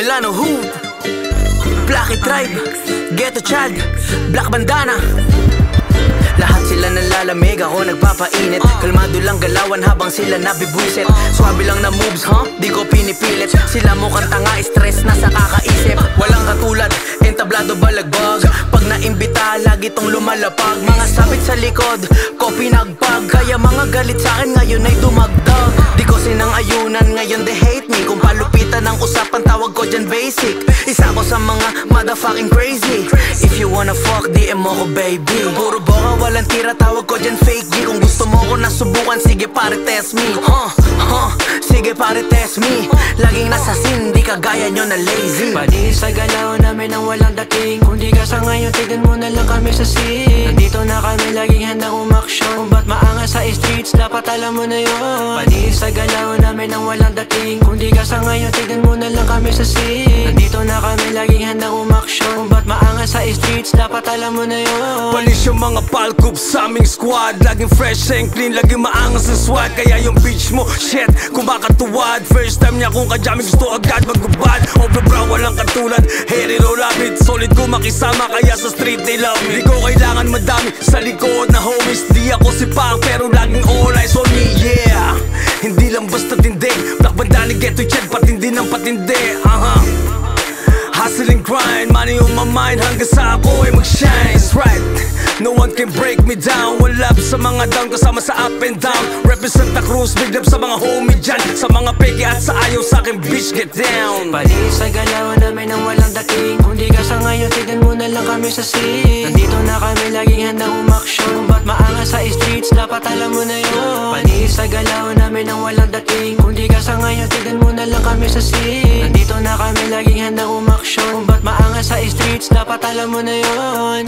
Delano Hood, Blacky Tribe, Ghetto Child, Black Bandana. Lahat sila nalalamig, ako nagpapainit. Kalmado lang galawan habang sila nabibwisit. Swabe lang na moves, di ko pinipilit. Sila mukhang tanga, stress na sa kakaisip. Walang katulad, entablado balagbag. Pag naimbita, lagi tong lumalapag. Mga sabit sa likod, ko pinagpag. Kaya mga galit sa akin ngayon ay dumagdag. Di ko sinang-ayunan, ngayon they hate me. Kung palupitan ng usapan, tawag ko dyan basic. Isa ko sa mga motherfucking crazy. If you wanna fuck, DM mo ko baby. Puro boka, walang tira, tawag ko dyan fake G. Kung gusto mo ko nasubukan, sige pare test me. Sige pare test me. Laging nasa scene, di kagaya nyo na lazy. Padi sa galaw namin ang walang dating. Kung di ka sa ngayon, tignan mo na lang kami sa scene. Nandito na kami, laging handang umaksyon. Kung ba't maangas sa streets, dapat alam mo na yun. Padi sa galaw namin ang walang dating. Kung di ka sa ngayon, tignan mo na lang kami sa scene. Nandito na kami, laging handang umaksyon. Kung ba't maangas sa streets, dapat alam mo na yun. Palis yung mga palkup sa aming squad. Laging fresh and clean, laging maangas ang swag. Kaya yung bitch mo, shit, kumakatuwad. First time niya kung kadyami, gusto agad magubad. Overbrow, walang katulad, herero lapit. Solid ko makisama, kaya sa street they love me. Di ko kailangan madami sa likod na homies. Di ako si Pang, pero laging all eyes on me, yeah. Hindi lang basta tindi, Black Bandana, Ghetto Child, patindi ng patindi. Hustle and grind, money on my mind, hanggang sa ako ay mag-shine. Right, no one can break me down. Wala sa mga down, kasama sa up and down. Represent the Cruz, big love sa mga homie dyan. Sa mga peke at sa ayaw sa akin, bitch, get down. Padi sa galaw namin ang walang dating. Kung di ka sa ngayon, tignan mo na lang kami sa scene. Nandito na kami, laging handang umaksyon. Kung ba't maangas sa streets, dapat alam mo na yun. Padi sa galaw namin ang walang dating. Kung di ka sa ngayon, tignan mo na lang kami sa scene. Nandito na kami, laging handang umaksyon. Kung ba't maangas sa streets, dapat alam mo na yun.